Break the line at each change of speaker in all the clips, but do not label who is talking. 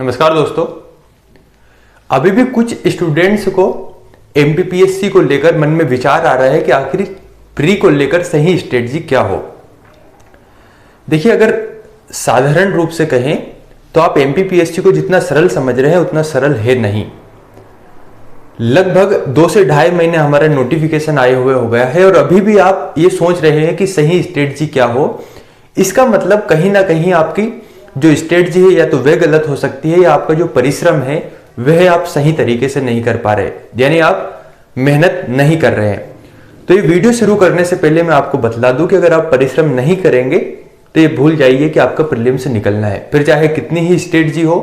नमस्कार दोस्तों। अभी भी कुछ स्टूडेंट्स को एमपीपीएससी को लेकर मन में विचार आ रहा है कि आखिर प्री को लेकर सही स्ट्रेटजी क्या हो। देखिए, अगर साधारण रूप से कहें तो आप एमपीपीएससी को जितना सरल समझ रहे हैं उतना सरल है नहीं। लगभग 2 से ढाई महीने हमारा नोटिफिकेशन आए हुए हो गया है और अभी भी आप ये सोच रहे हैं कि सही स्ट्रेटजी क्या हो। इसका मतलब कहीं ना कहीं आपकी जो स्ट्रेटजी है या तो वह गलत हो सकती है या आपका जो परिश्रम है वह आप सही तरीके से नहीं कर पा रहे, यानी आप मेहनत नहीं कर रहे हैं। तो ये वीडियो शुरू करने से पहले मैं आपको बतला दूं कि अगर आप परिश्रम नहीं करेंगे तो ये भूल जाइए कि आपका प्रीलिम से निकलना है। फिर चाहे कितनी ही स्ट्रेटजी हो,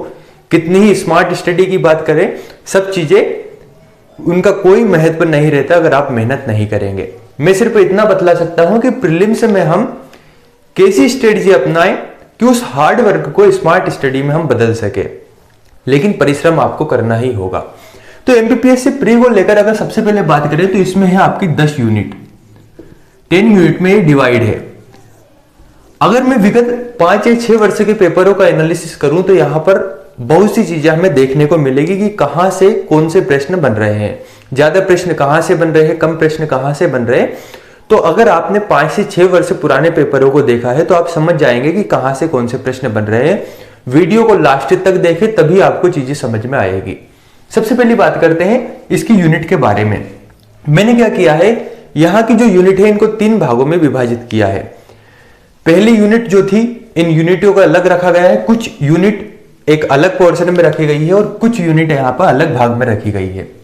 कितनी ही स्मार्ट स्टडी की बात करें, सब चीजें उनका कोई महत्व नहीं रहता अगर आप मेहनत नहीं करेंगे। मैं सिर्फ इतना बतला सकता हूं कि प्रीलिम्स में हम कैसी स्ट्रेटजी अपनाएं कि उस हार्ड वर्क को स्मार्ट स्टडी में हम बदल सके, लेकिन परिश्रम आपको करना ही होगा। तो एमपीपीएससी प्री को लेकर अगर सबसे पहले बात करें तो इसमें है आपकी 10 यूनिट, 10 यूनिट में डिवाइड है। अगर मैं विगत 5 या 6 वर्ष के पेपरों का एनालिसिस करूं तो यहां पर बहुत सी चीजें हमें देखने को मिलेगी कि कहां से कौन से प्रश्न बन रहे हैं, ज्यादा प्रश्न कहां से बन रहे हैं, कम प्रश्न कहां से बन रहे हैं। तो अगर आपने 5 से 6 वर्ष पुराने पेपरों को देखा है तो आप समझ जाएंगे कि कहां से कौन से प्रश्न बन रहे हैं। वीडियो को लास्ट तक देखें तभी आपको चीजें समझ में आएगी। सबसे पहली बात करते हैं इसकी यूनिट के बारे में। मैंने क्या किया है, यहां की जो यूनिट है इनको 3 भागों में विभाजित किया है। पहली यूनिट जो थी, इन यूनिटों को अलग रखा गया है। कुछ यूनिट एक अलग पोर्शन में रखी गई है और कुछ यूनिट यहां पर अलग भाग में रखी गई है।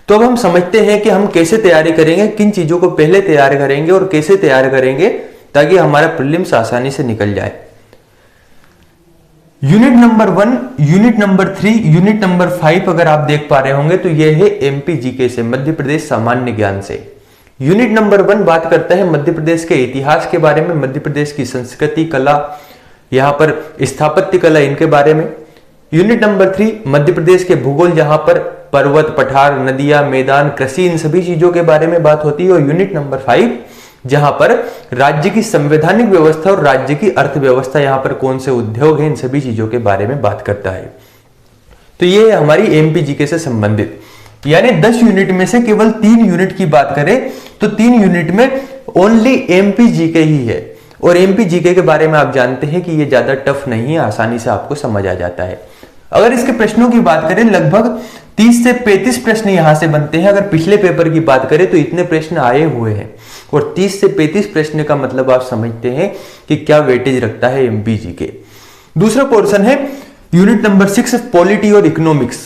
तो अब हम समझते हैं कि हम कैसे तैयारी करेंगे, किन चीजों को पहले तैयार करेंगे और कैसे तैयार करेंगे ताकि हमारा प्रीलिम्स आसानी से निकल जाए। Unit number 1, unit number 3, unit number 5 अगर आप देख पा रहे होंगे तो यह है एमपीजीके से, मध्य प्रदेश सामान्य ज्ञान से। यूनिट नंबर 1 बात करता है मध्य प्रदेश के इतिहास के बारे में, मध्य प्रदेश की संस्कृति, कला, यहां पर स्थापत्य कला, इनके बारे में। यूनिट नंबर 3 मध्य प्रदेश के भूगोल, जहां पर पर्वत, पठार, नदियां, मैदान, कृषि, इन सभी चीजों के बारे में बात होती है। और यूनिट नंबर 5 जहां पर राज्य की संवैधानिक व्यवस्था और राज्य की अर्थव्यवस्था, यहां पर कौन से उद्योग हैं, इन सभी चीजों के बारे में बात करता है। तो ये हमारी एमपीजीके से संबंधित, यानी 10 यूनिट में से केवल 3 यूनिट की बात करें तो 3 यूनिट में ओनली एमपीजीके ही है। और एमपीजीके के बारे में आप जानते हैं कि ये ज्यादा टफ नहीं है, आसानी से आपको समझ आ जाता है। अगर इसके प्रश्नों की बात करें, लगभग 30 से 35 प्रश्न यहां से बनते हैं। अगर पिछले पेपर की बात करें तो इतने प्रश्न आए हुए हैं और 30 से 35 प्रश्न का मतलब आप समझते हैं कि क्या वेटेज रखता है एमपीजीके। दूसरा पोर्शन है यूनिट नंबर 6, पॉलिटी और इकोनॉमिक्स।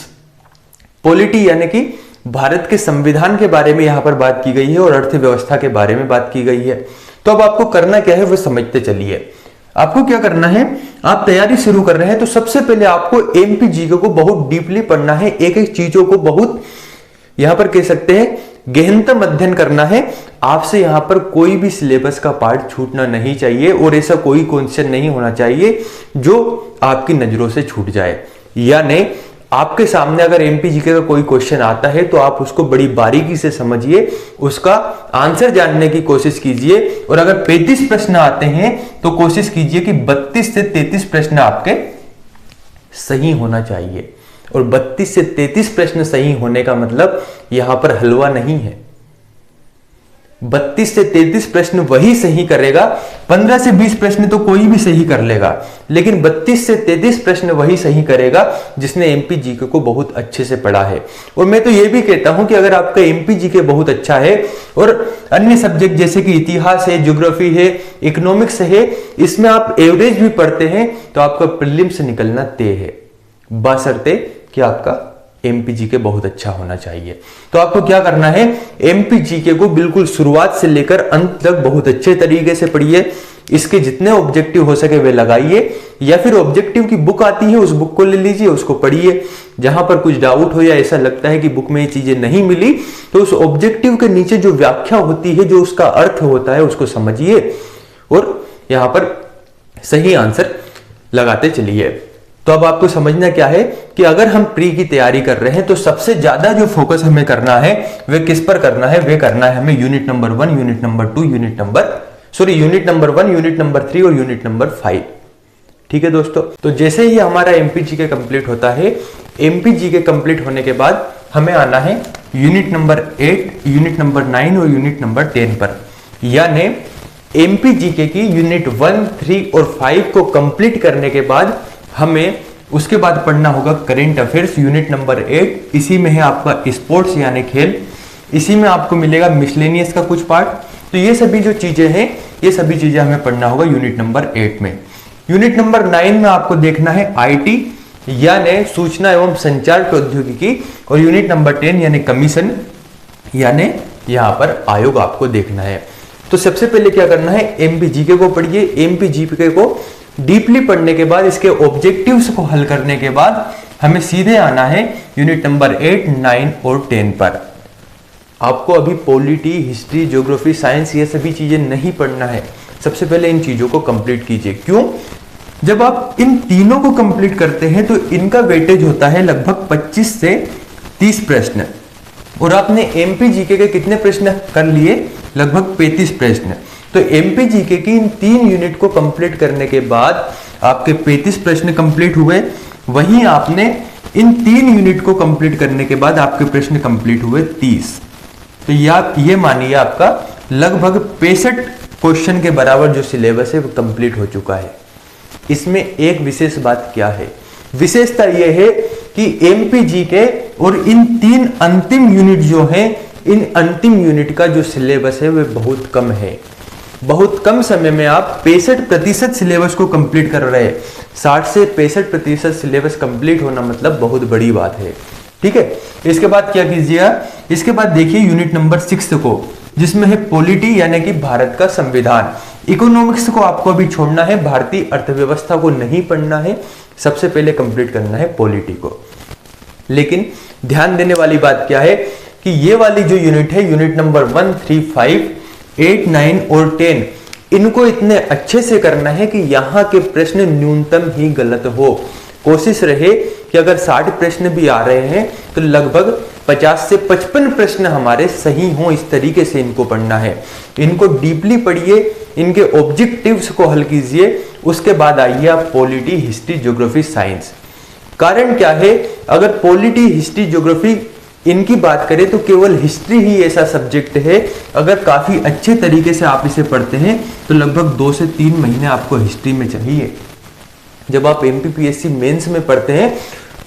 पॉलिटी यानी कि भारत के संविधान के बारे में यहां पर बात की गई है और अर्थव्यवस्था के बारे में बात की गई है। तो अब आपको करना क्या है वो समझते चलिए। आपको क्या करना है, आप तैयारी शुरू कर रहे हैं तो सबसे पहले आपको एमपीजीके को बहुत डीपली पढ़ना है। एक एक चीजों को बहुत, यहां पर कह सकते हैं, गहनतम अध्ययन करना है। आपसे यहां पर कोई भी सिलेबस का पार्ट छूटना नहीं चाहिए और ऐसा कोई क्वेश्चन नहीं होना चाहिए जो आपकी नजरों से छूट जाए। यानी आपके सामने अगर एमपीजीके का कोई क्वेश्चन आता है तो आप उसको बड़ी बारीकी से समझिए, उसका आंसर जानने की कोशिश कीजिए। और अगर 35 प्रश्न आते हैं तो कोशिश कीजिए कि 32 से 33 प्रश्न आपके सही होना चाहिए। और 32 से 33 प्रश्न सही होने का मतलब यहां पर हलवा नहीं है। 32 से 33 प्रश्न वही सही करेगा, 15 से 20 प्रश्न तो कोई भी सही कर लेगा, लेकिन 32 से 33 प्रश्न वही सही करेगा जिसने एमपीजीके को बहुत अच्छे से पढ़ा है। और मैं तो यह भी कहता हूं कि अगर आपका एमपीजीके बहुत अच्छा है और अन्य सब्जेक्ट जैसे कि इतिहास है, ज्योग्राफी है, इकोनॉमिक्स है, इसमें आप एवरेज भी पढ़ते हैं तो आपका प्रीलिम से निकलना तय है, बशर्ते कि आपका एमपीजीके बहुत अच्छा होना चाहिए। तो आपको क्या करना है, एमपीजीके को बिल्कुल शुरुआत से लेकर अंत तक बहुत अच्छे तरीके से पढ़िए। इसके जितने ऑब्जेक्टिव हो सके वे लगाइए, या फिर ऑब्जेक्टिव की बुक आती है उस बुक को ले लीजिए, उसको पढ़िए। जहां पर कुछ डाउट हो या ऐसा लगता है कि बुक में ये चीजें नहीं मिली तो उस ऑब्जेक्टिव के नीचे जो व्याख्या होती है, जो उसका अर्थ होता है, उसको समझिए और यहां पर सही आंसर लगाते चलिए। तो अब आपको समझना क्या है कि अगर हम प्री की तैयारी कर रहे हैं तो सबसे ज्यादा जो फोकस हमें करना है वह किस पर करना है, वह करना है हमें unit number 1, unit number 2, unit number 1, unit number 3 और यूनिट नंबर 5। ठीक है दोस्तों, तो जैसे ही हमारा एमपीजीके कंप्लीट होता है, एमपीजीके कंप्लीट होने के बाद हमें आना है यूनिट नंबर 8, यूनिट नंबर 9 और यूनिट नंबर 10 पर। यानी एमपीजीके की यूनिट 1, 3 और 5 को कंप्लीट करने के बाद हमें उसके बाद पढ़ना होगा करंट अफेयर्स यूनिट नंबर 8। इसी में है आपका स्पोर्ट्स यानी खेल, इसी में आपको मिलेगा मिसलेनियस का कुछ पार्ट। तो ये सभी जो चीजें हैं, ये सभी चीजें हमें पढ़ना होगा यूनिट नंबर 8 में। यूनिट नंबर 9 में आपको देखना है आईटी यानी सूचना एवं संचार प्रौद्योगिकी, और यूनिट नंबर 10 यानी कमीशन यानी यहां पर आयोग आपको देखना है। तो सबसे पहले क्या करना है, एमपीजीके को पढ़िए। एमपीजीके को डीपली पढ़ने के बाद, इसके ऑब्जेक्टिव्स को हल करने के बाद हमें सीधे आना है यूनिट नंबर 8, 9 और 10 पर। आपको अभी पॉलिटी, हिस्ट्री, ज्योग्राफी, साइंस ये सभी चीजें नहीं पढ़ना है। सबसे पहले इन चीजों को कंप्लीट कीजिए। क्यों? जब आप इन तीनों को कंप्लीट करते हैं तो इनका वेटेज होता है लगभग 25 से 30 प्रश्न, और आपने एमपीजीके के कितने प्रश्न कर लिए? लगभग 35 प्रश्न। तो एमपीजीके की इन 3 यूनिट को कंप्लीट करने के बाद आपके 35 प्रश्न कंप्लीट हुए। वहीं आपने इन 3 यूनिट को कंप्लीट करने के बाद आपके प्रश्न कंप्लीट हुए 30। तो ये मानिए आपका लगभग 65 क्वेश्चन के बराबर जो सिलेबस है वो कंप्लीट हो चुका है। इसमें एक विशेष बात क्या है? विशेषता यह है कि एमपीजीके और इन 3 अंतिम यूनिट जो हैं, इन अंतिम यूनिट का जो सिलेबस है वह बहुत कम है। बहुत कम समय में आप 65% सिलेबस को कंप्लीट कर रहे हैं। 60 से 65% सिलेबस कंप्लीट होना मतलब बहुत बड़ी बात है। ठीक है, इसके बाद क्या कीजिएगा, इसके बाद देखिए यूनिट नंबर 6 को, जिसमें है पॉलिटी यानी कि भारत का संविधान। इकोनॉमिक्स को आपको अभी छोड़ना है, भारतीय अर्थव्यवस्था को नहीं पढ़ना है, सबसे पहले कंप्लीट करना है पॉलिटी को। लेकिन ध्यान देने वाली बात क्या है कि ये वाली जो यूनिट है, यूनिट नंबर 1, 3, 5, 8, 9 और 10, इनको इतने अच्छे से करना है कि यहां के प्रश्न न्यूनतम ही गलत हो। कोशिश रहे कि अगर 60 प्रश्न भी आ रहे हैं तो लगभग 50 से 55 प्रश्न हमारे सही हों। इस तरीके से इनको पढ़ना है। इनको डीपली पढ़िए, इनके ऑब्जेक्टिव्स को हल कीजिए, उसके बाद आइए आप पॉलिटी, हिस्ट्री, ज्योग्राफी, साइंस। कारण क्या है, अगर पॉलिटी, हिस्ट्री, ज्योग्राफी इनकी बात करें तो केवल हिस्ट्री ही ऐसा सब्जेक्ट है, अगर काफी अच्छे तरीके से आप इसे पढ़ते हैं तो लगभग 2 से 3 महीने आपको हिस्ट्री में चाहिए। जब आप एमपीपीएससी मेंस में पढ़ते हैं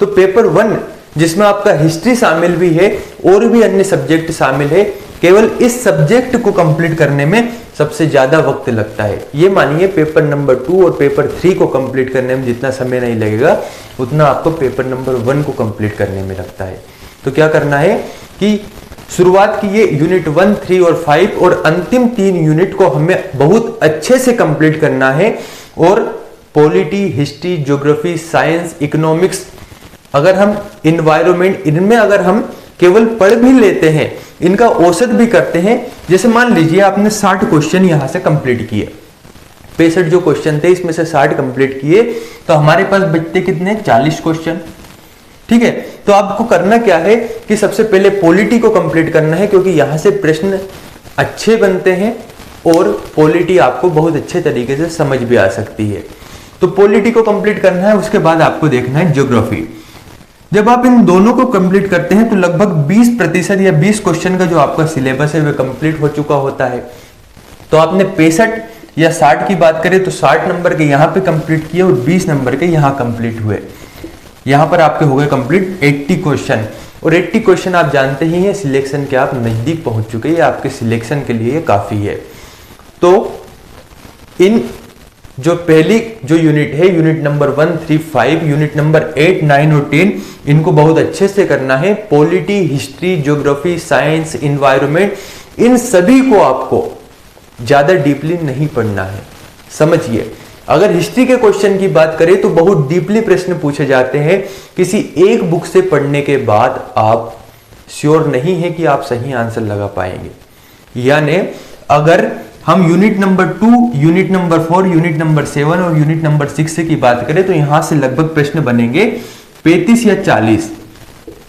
तो पेपर 1 जिसमें आपका हिस्ट्री शामिल भी है और भी अन्य सब्जेक्ट शामिल है, केवल इस सब्जेक्ट को कंप्लीट करने में सबसे ज्यादा वक्त लगता है। ये मानिए पेपर नंबर 2 और पेपर 3 को कंप्लीट करने में जितना समय नहीं लगेगा, उतना आपको पेपर नंबर 1 को कंप्लीट करने में लगता है। तो क्या करना है कि शुरुआत कीजिए यूनिट 1, 3 और 5, और अंतिम 3 यूनिट को हमें बहुत अच्छे से कंप्लीट करना है। और polity, history, geography, science, economics, अगर हम इन्वायरमेंट, इनमें अगर हम केवल पढ़ भी लेते हैं, इनका औसत भी करते हैं, जैसे मान लीजिए आपने 60 क्वेश्चन यहां से कंप्लीट किए, 65 जो क्वेश्चन थे इसमें से 60 कंप्लीट किए, तो हमारे पास बचते कितने? 40 क्वेश्चन। ठीक है, तो आपको करना क्या है कि सबसे पहले पॉलिटी को कंप्लीट करना है, क्योंकि यहां से प्रश्न अच्छे बनते हैं और पॉलिटी आपको बहुत अच्छे तरीके से समझ भी आ सकती है। तो पॉलिटी को कंप्लीट करना है, उसके बाद आपको देखना है ज्योग्राफी। जब आप इन दोनों को कंप्लीट करते हैं तो लगभग 20% या 20 क्वेश्चन का जो आपका सिलेबस है वह कंप्लीट हो चुका होता है। तो आपने 65 या 60 की बात करें तो 60 नंबर के यहां पे कंप्लीट किए और 20 नंबर के यहां कंप्लीट हुए। यहां पर आपके हो गए कंप्लीट 80 क्वेश्चन, और 80 क्वेश्चन आप जानते ही हैं सिलेक्शन के आप नजदीक पहुंच चुके हैं, आपके सिलेक्शन के लिए काफी है। तो इन जो पहली जो यूनिट है, यूनिट नंबर 1, 3, 5, यूनिट नंबर 8, 9 और 10, इनको बहुत अच्छे से करना है। Polity, history, geography, science, environment, इन सभी को आपको ज्यादा डीपली नहीं पढ़ना है। समझिए, अगर हिस्ट्री के क्वेश्चन की बात करें तो बहुत डीपली प्रश्न पूछे जाते हैं। किसी एक बुक से पढ़ने के बाद आप श्योर नहीं है कि आप सही आंसर लगा पाएंगे। यानी अगर हम unit number 2, unit number 4, unit number 7 और यूनिट नंबर 6 की बात करें तो यहां से लगभग प्रश्न बनेंगे 35 या 40,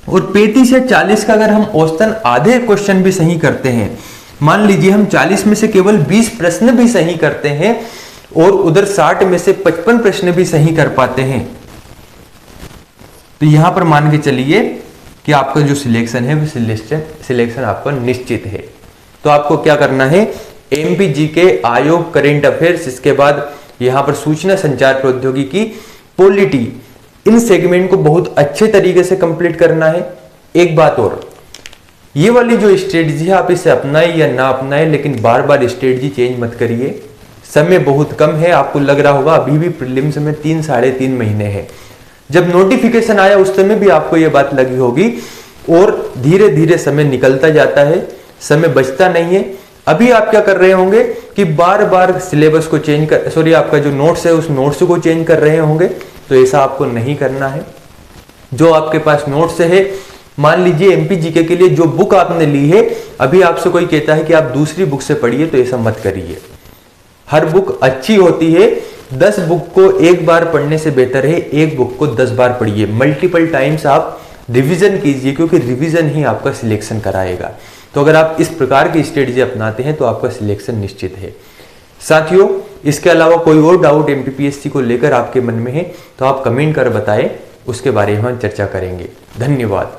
और 35 या 40 का अगर हम औसतन आधे क्वेश्चन भी सही करते हैं, मान लीजिए हम 40 में से केवल 20 प्रश्न भी सही करते हैं और उधर 60 में से 55 प्रश्न भी सही कर पाते हैं, तो यहां पर मान के चलिए कि आपका जो सिलेक्शन है वो सिलेक्शन आपका निश्चित है। तो आपको क्या करना है, एमपीजीके, आयोग, करेंट अफेयर्स, इसके बाद यहां पर सूचना संचार प्रौद्योगिकी, पॉलिटी, इन सेगमेंट को बहुत अच्छे तरीके से कंप्लीट करना है। एक बात और, ये वाली जो स्ट्रेटजी है आप इसे अपनाएं या ना अपनाएं, लेकिन बार बार स्ट्रेटजी चेंज मत करिए। समय बहुत कम है, आपको लग रहा होगा अभी भी प्रीलिम्स में 3 साढ़े 3 महीने है। जब नोटिफिकेशन आया उस समय भी आपको यह बात लगी होगी, और धीरे धीरे समय निकलता जाता है, समय बचता नहीं है। अभी आप क्या कर रहे होंगे कि बार बार सिलेबस को चेंज कर, आपका जो नोट्स है उस नोट्स को चेंज कर रहे होंगे, तो ऐसा आपको नहीं करना है। जो आपके पास नोट्स है, मान लीजिए एमपीजीके के लिए जो बुक आपने ली है, अभी आपसे कोई कहता है कि आप दूसरी बुक से पढ़िए, तो ऐसा मत करिए। हर बुक अच्छी होती है, 10 बुक को एक बार पढ़ने से बेहतर है एक बुक को 10 बार पढ़िए। मल्टीपल टाइम्स आप रिवीजन कीजिए, क्योंकि रिवीजन ही आपका सिलेक्शन कराएगा। तो अगर आप इस प्रकार की स्ट्रेटजी अपनाते हैं तो आपका सिलेक्शन निश्चित है। साथियों, इसके अलावा कोई और डाउट एमपीपीएससी को लेकर आपके मन में है तो आप कमेंट कर बताएं, उसके बारे में हम चर्चा करेंगे। धन्यवाद।